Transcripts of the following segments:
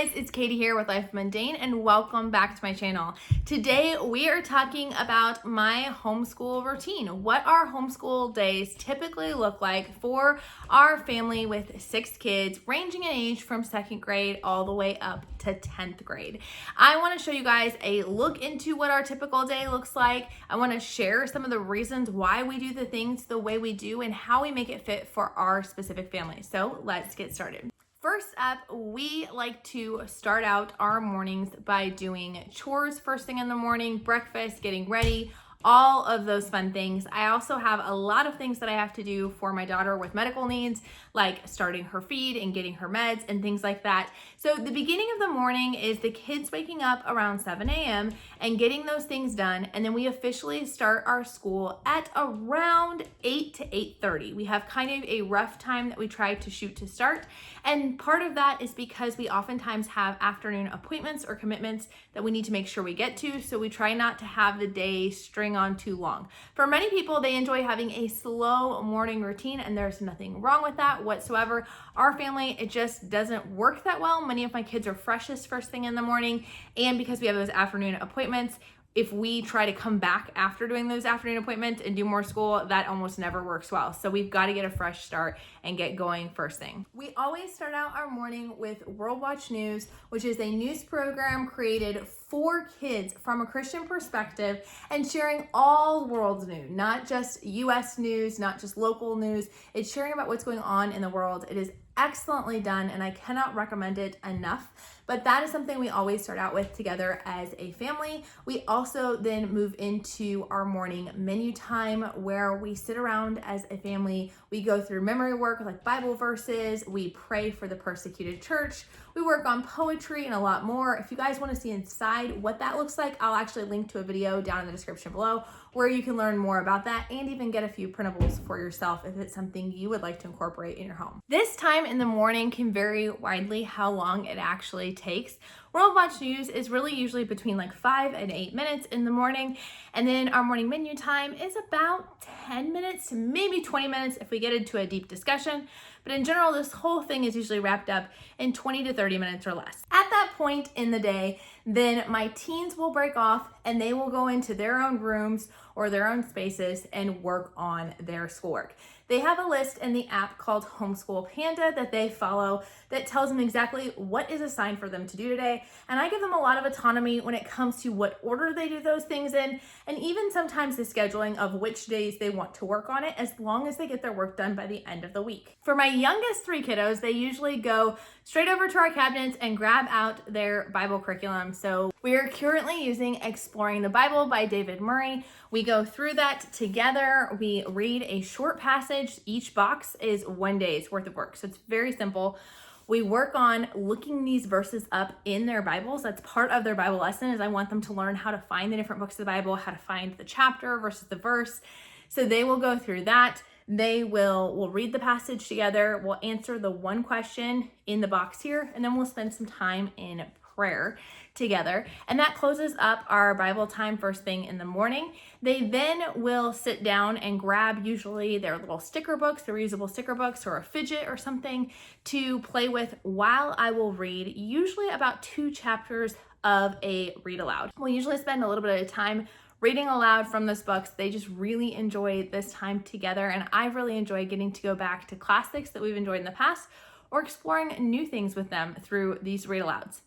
guys, it's Katie here with Life Mundane and welcome back to my channel. Today we are talking about my homeschool routine. What our homeschool days typically look like for our family with 6 kids ranging in age from 2nd grade all the way up to 10th grade. I want to show you guys a look into what our typical day looks like. I want to share some of the reasons why we do the things the way we do and how we make it fit for our specific family. So let's get started. First up, we like to start out our mornings by doing chores first thing in the morning, breakfast, getting ready, all of those fun things. I also have a lot of things that I have to do for my daughter with medical needs, like starting her feed and getting her meds and things like that. So the beginning of the morning is the kids waking up around 7 a.m. and getting those things done. And then we officially start our school at around 8 to 8:30. We have kind of a rough time that we try to shoot to start. And part of that is because we oftentimes have afternoon appointments or commitments that we need to make sure we get to. So we try not to have the day string on too long. For many people, they enjoy having a slow morning routine, and there's nothing wrong with that whatsoever. Our family, it just doesn't work that well. Many of my kids are freshest first thing in the morning, and because we have those afternoon appointments, if we try to come back after doing those afternoon appointments and do more school, that almost never works well. So we've got to get a fresh start and get going first thing. We always start out our morning with World Watch News, which is a news program created for kids from a Christian perspective and sharing all the world's news, not just US news, not just local news. It's sharing about what's going on in the world. It is excellently done and I cannot recommend it enough. But that is something we always start out with together as a family. We also then move into our morning menu time where we sit around as a family. We go through memory work like Bible verses. We pray for the persecuted church. We work on poetry and a lot more. If you guys want to see inside what that looks like, I'll actually link to a video down in the description below where you can learn more about that and even get a few printables for yourself if it's something you would like to incorporate in your home. This time in the morning can vary widely how long it actually takes. World Watch News is really usually between like 5 and 8 minutes in the morning. And then our morning menu time is about 10 minutes to maybe 20 minutes if we get into a deep discussion. But in general, this whole thing is usually wrapped up in 20 to 30 minutes or less. At that point in the day, then my teens will break off and they will go into their own rooms or their own spaces and work on their schoolwork. They have a list in the app called Homeschool Panda that they follow that tells them exactly what is assigned for them to do today. And I give them a lot of autonomy when it comes to what order they do those things in, and even sometimes the scheduling of which days they want to work on it, as long as they get their work done by the end of the week. For my youngest 3 kiddos, they usually go straight over to our cabinets and grab out their Bible curriculum. So we are currently using Exploring the Bible by David Murray. We go through that together. We read a short passage. Each box is 1 day's worth of work. So it's very simple. We work on looking these verses up in their Bibles. That's part of their Bible lesson, is I want them to learn how to find the different books of the Bible, how to find the chapter versus the verse. So they will go through that. We'll read the passage together. We'll answer the one question in the box here, and then we'll spend some time in prayer together. And that closes up our Bible time first thing in the morning. They then will sit down and grab usually their little sticker books, their reusable sticker books, or a fidget or something to play with while I will read usually about 2 chapters of a read aloud. We'll usually spend a little bit of time reading aloud from those books. They just really enjoy this time together, and I really enjoy getting to go back to classics that we've enjoyed in the past or exploring new things with them through these read alouds.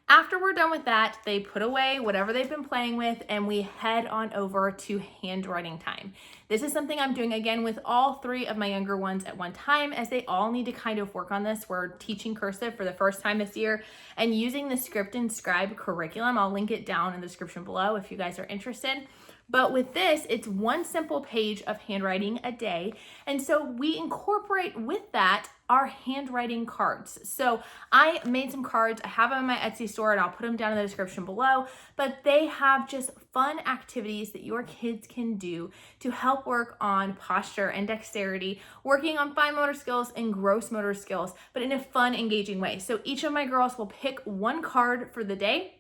After we're done with that, they put away whatever they've been playing with and we head on over to handwriting time. This is something I'm doing again with all 3 of my younger ones at one time, as they all need to kind of work on this. We're teaching cursive for the first time this year and using the Script and Scribe curriculum. I'll link it down in the description below if you guys are interested. But with this, it's 1 simple page of handwriting a day. And so we incorporate with that our handwriting cards. So I made some cards. I have them in my Etsy store and I'll put them down in the description below. But they have just fun activities that your kids can do to help work on posture and dexterity, working on fine motor skills and gross motor skills, but in a fun, engaging way. So each of my girls will pick 1 card for the day,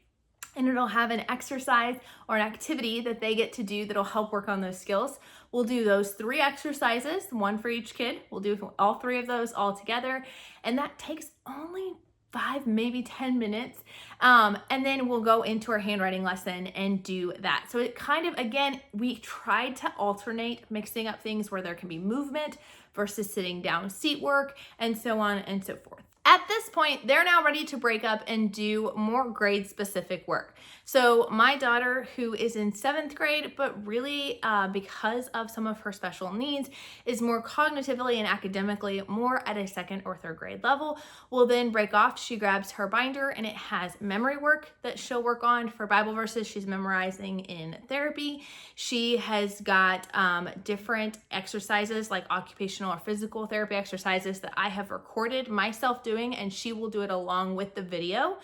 and it'll have an exercise or an activity that they get to do that'll help work on those skills. We'll do those 3 exercises, 1 for each kid. We'll do all 3 of those all together. And that takes only 5, maybe 10 minutes. And then we'll go into our handwriting lesson and do that. So it kind of, again, we tried to alternate mixing up things where there can be movement versus sitting down seat work and so on and so forth. At this point, they're now ready to break up and do more grade specific work. So my daughter, who is in 7th grade, but really because of some of her special needs, is more cognitively and academically more at a 2nd or 3rd grade level, will then break off. She grabs her binder and it has memory work that she'll work on for Bible verses she's memorizing in therapy. She has got different exercises like occupational or physical therapy exercises that I have recorded myself doing, and she will do it along with the video.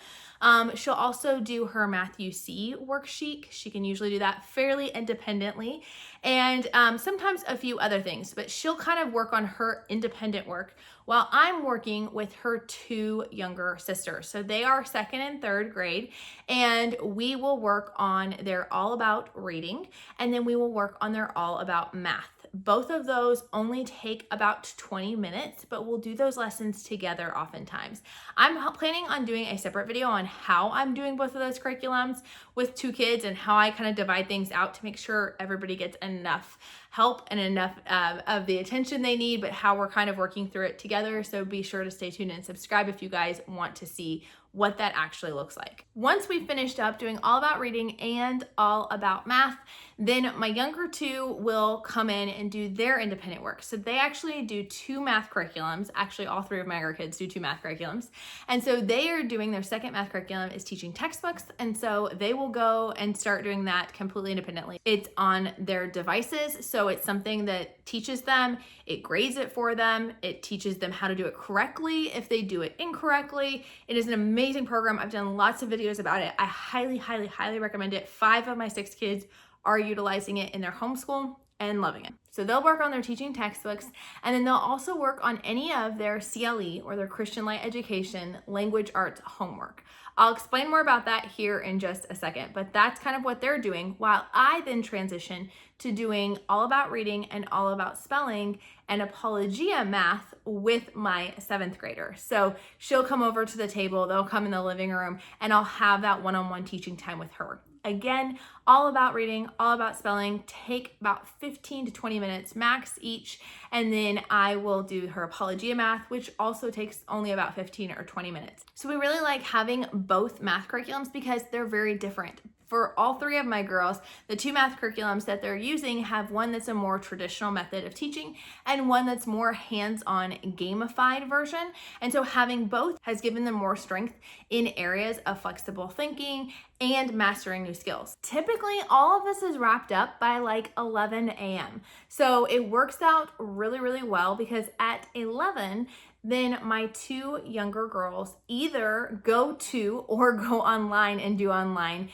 She'll also do her Matthew C worksheet. She can usually do that fairly independently, and sometimes a few other things, but she'll kind of work on her independent work while I'm working with her 2 younger sisters. So they are 2nd and 3rd grade, and we will work on their all about reading, and then we will work on their all about math. Both of those only take about 20 minutes, but we'll do those lessons together oftentimes. I'm planning on doing a separate video on how I'm doing both of those curriculums with 2 kids and how I kind of divide things out to make sure everybody gets enough help and enough of the attention they need, but how we're kind of working through it together. So be sure to stay tuned and subscribe if you guys want to see what that actually looks like. Once we've finished up doing all about reading and all about math, then my younger 2 will come in and do their independent work. So they actually do 2 math curriculums. Actually, all 3 of my younger kids do 2 math curriculums. And so they are doing their 2nd math curriculum is teaching textbooks. And so they will go and start doing that completely independently. It's on their devices. So it's something that teaches them, it grades it for them, it teaches them how to do it correctly if they do it incorrectly. It is an amazing program. I've done lots of videos about it. I highly, highly, highly recommend it. 5 of my 6 kids are utilizing it in their homeschool and loving it. So they'll work on their teaching textbooks, and then they'll also work on any of their CLE or their Christian Light Education language arts homework. I'll explain more about that here in just a second, but that's kind of what they're doing, while I then transition to doing all about reading and all about spelling and apologia math with my 7th grader. So she'll come over to the table, they'll come in the living room, and I'll have that one-on-one teaching time with her. Again, all about reading, all about spelling, take about 15 to 20 minutes max each, and then I will do her apologia math, which also takes only about 15 or 20 minutes. So we really like having both math curriculums because they're very different. For all 3 of my girls, the 2 math curriculums that they're using have one that's a more traditional method of teaching and one that's more hands-on gamified version. And so having both has given them more strength in areas of flexible thinking and mastering new skills. Typically, all of this is wrapped up by like 11 a.m. So it works out really, really well because at 11, then my 2 younger girls either go to or go online and do online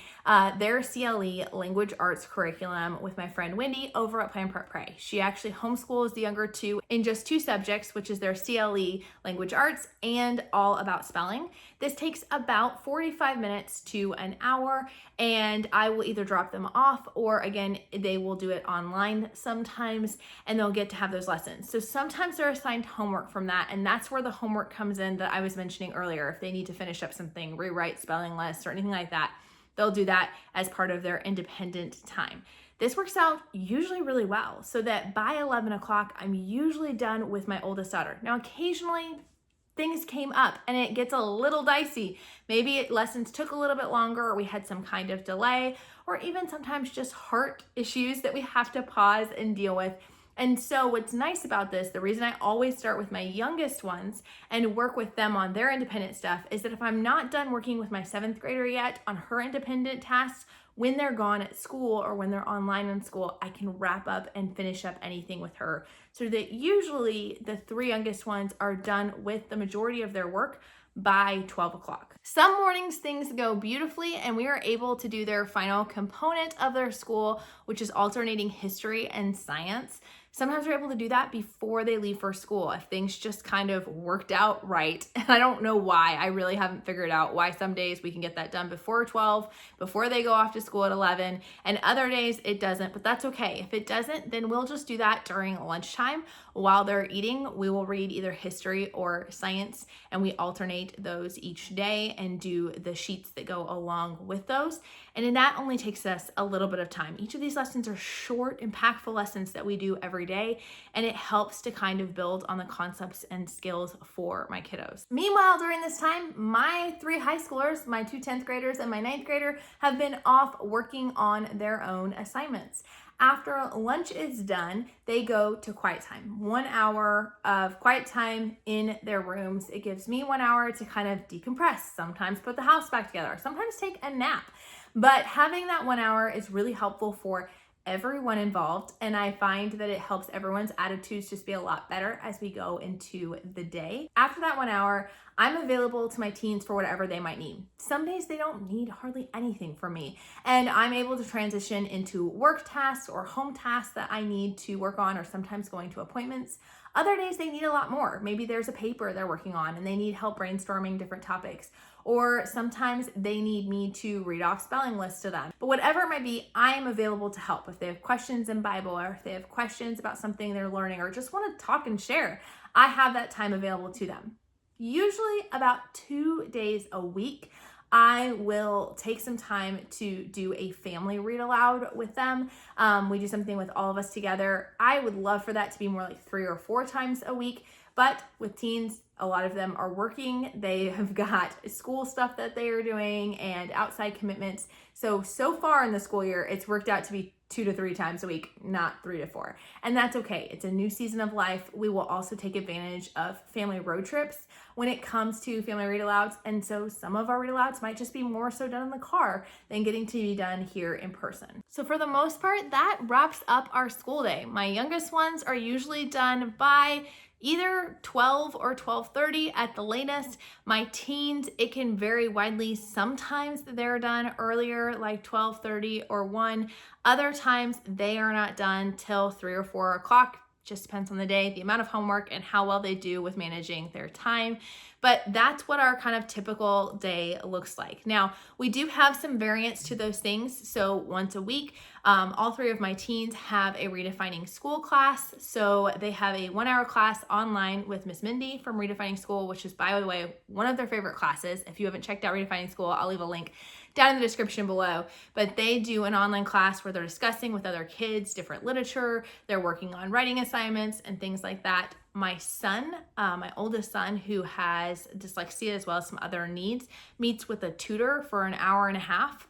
their CLE language arts curriculum with my friend Wendy over at Plan Prep Pray. She actually homeschools the younger 2 in just 2 subjects, which is their CLE language arts and all about spelling. This takes about 45 minutes to an hour, and I will either drop them off or again, they will do it online sometimes and they'll get to have those lessons. So sometimes they're assigned homework from that, and that's where the homework comes in that I was mentioning earlier. If they need to finish up something, rewrite spelling lists or anything like that, they'll do that as part of their independent time. This works out usually really well so that by 11 o'clock, I'm usually done with my oldest daughter. Now, occasionally things came up and it gets a little dicey. Maybe lessons took a little bit longer or we had some kind of delay, or even sometimes just heart issues that we have to pause and deal with. And so what's nice about this, the reason I always start with my youngest ones and work with them on their independent stuff, is that if I'm not done working with my 7th grader yet on her independent tasks, when they're gone at school or when they're online in school, I can wrap up and finish up anything with her, so that usually the 3 youngest ones are done with the majority of their work by 12 o'clock. Some mornings things go beautifully and we are able to do their final component of their school, which is alternating history and science. Sometimes we're able to do that before they leave for school if things just kind of worked out right. And I don't know why. I really haven't figured out why some days we can get that done before 12, before they go off to school at 11, and other days it doesn't, but that's okay. If it doesn't, then we'll just do that during lunchtime while they're eating. We will read either history or science, and we alternate those each day and do the sheets that go along with those. And then that only takes us a little bit of time. Each of these lessons are short, impactful lessons that we do every day, and it helps to kind of build on the concepts and skills for my kiddos. Meanwhile, during this time, my 3 high schoolers, my 2 10th graders and my 9th grader, have been off working on their own assignments. After lunch is done, they go to quiet time. 1 hour of quiet time in their rooms. It gives me 1 hour to kind of decompress, sometimes put the house back together, sometimes take a nap. But having that 1 hour is really helpful for everyone involved, and I find that it helps everyone's attitudes just be a lot better as we go into the day. After that 1 hour, I'm available to my teens for whatever they might need. Some days they don't need hardly anything from me, and I'm able to transition into work tasks or home tasks that I need to work on, or sometimes going to appointments. Other days they need a lot more. Maybe there's a paper they're working on and they need help brainstorming different topics. Or sometimes they need me to read off spelling lists to them. But whatever it might be, I am available to help. If they have questions in Bible, or if they have questions about something they're learning, or just want to talk and share, I have that time available to them. Usually about 2 days a week, I will take some time to do a family read aloud with them. We do something with all of us together. I would love for that to be more like 3 or 4 times a week, but with teens, a lot of them are working. They have got school stuff that they are doing and outside commitments. So far in the school year, it's worked out to be 2 to 3 times a week, not 3 to 4. And that's okay. It's a new season of life. We will also take advantage of family road trips when it comes to family read alouds. And so some of our read alouds might just be more so done in the car than getting to be done here in person. So for the most part, that wraps up our school day. My youngest ones are usually done by either 12 or 12:30 at the latest. My teens, it can vary widely. Sometimes they're done earlier, like 12:30 or 1. Other times they are not done till 3 or 4 o'clock. Just depends on the day, the amount of homework, and how well they do with managing their time. But that's what our kind of typical day looks like. Now, we do have some variance to those things. So once a week, all 3 of my teens have a redefining school class. So they have a 1 hour class online with Miss Mindy from Redefining School, which is, by the way, one of their favorite classes. If you haven't checked out Redefining School, I'll leave a link down in the description below. But they do an online class where they're discussing with other kids different literature. They're working on writing assignments and things like that. My son, my oldest son, who has dyslexia as well as some other needs, meets with a tutor for an hour and a half,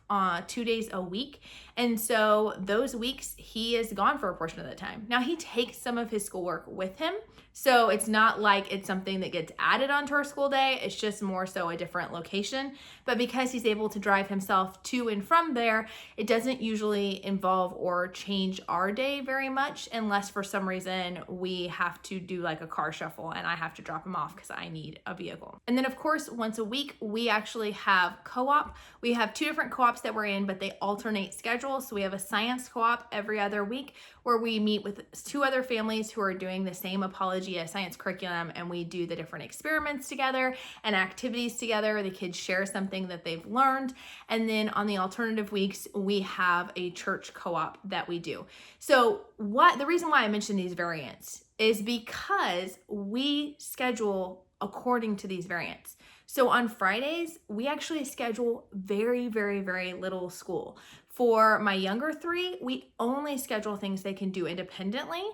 2 days a week. And so those weeks he is gone for a portion of the time. Now he takes some of his schoolwork with him. So it's not like it's something that gets added onto our school day. It's just more so a different location. But because he's able to drive himself to and from there, it doesn't usually involve or change our day very much, unless for some reason we have to do like a car shuffle and I have to drop him off because I need a vehicle. And then of course, once a week, we actually have co-op. We have 2 different co-ops that we're in, but they alternate schedules. So we have a science co-op every other week where we meet with 2 other families who are doing the same Apologia science curriculum, and we do the different experiments together and activities together. The kids share something that they've learned. And then on the alternative weeks, we have a church co-op that we do. So the reason why I mentioned these variants is because we schedule according to these variants. So on Fridays, we actually schedule very, very, very little school. For my younger 3, we only schedule things they can do independently,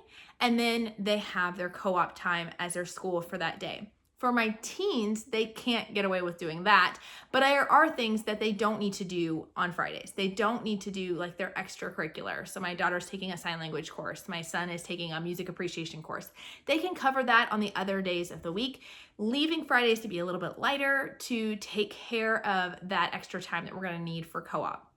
and then they have their co-op time as their school for that day. For my teens, they can't get away with doing that, but there are things that they don't need to do on Fridays. They don't need to do like their extracurricular. So my daughter's taking a sign language course. My son is taking a music appreciation course. They can cover that on the other days of the week, leaving Fridays to be a little bit lighter to take care of that extra time that we're going to need for co-op.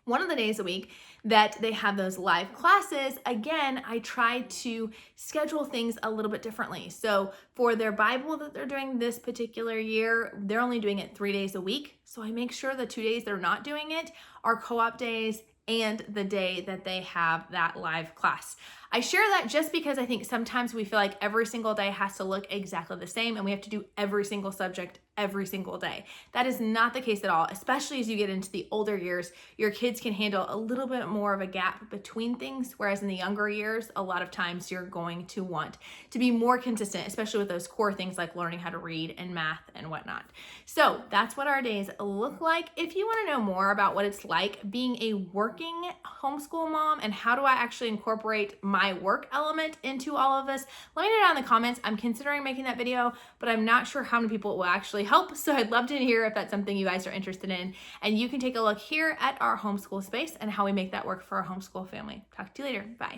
One of the days a week that they have those live classes, again, I try to schedule things a little bit differently. So for their Bible that they're doing this particular year, they're only doing it 3 days a week. So I make sure the 2 days they're not doing it are co-op days and the day that they have that live class. I share that just because I think sometimes we feel like every single day has to look exactly the same and we have to do every single subject every single day. That is not the case at all, especially as you get into the older years. Your kids can handle a little bit more of a gap between things, whereas in the younger years, a lot of times you're going to want to be more consistent, especially with those core things like learning how to read and math and whatnot. So that's what our days look like. If you want to know more about what it's like being a working homeschool mom and how do I actually incorporate my work element into all of this, let me know down in the comments. I'm considering making that video, but I'm not sure how many people it will actually help. So I'd love to hear if that's something you guys are interested in. And you can take a look here at our homeschool space and how we make that work for our homeschool family. Talk to you later. Bye.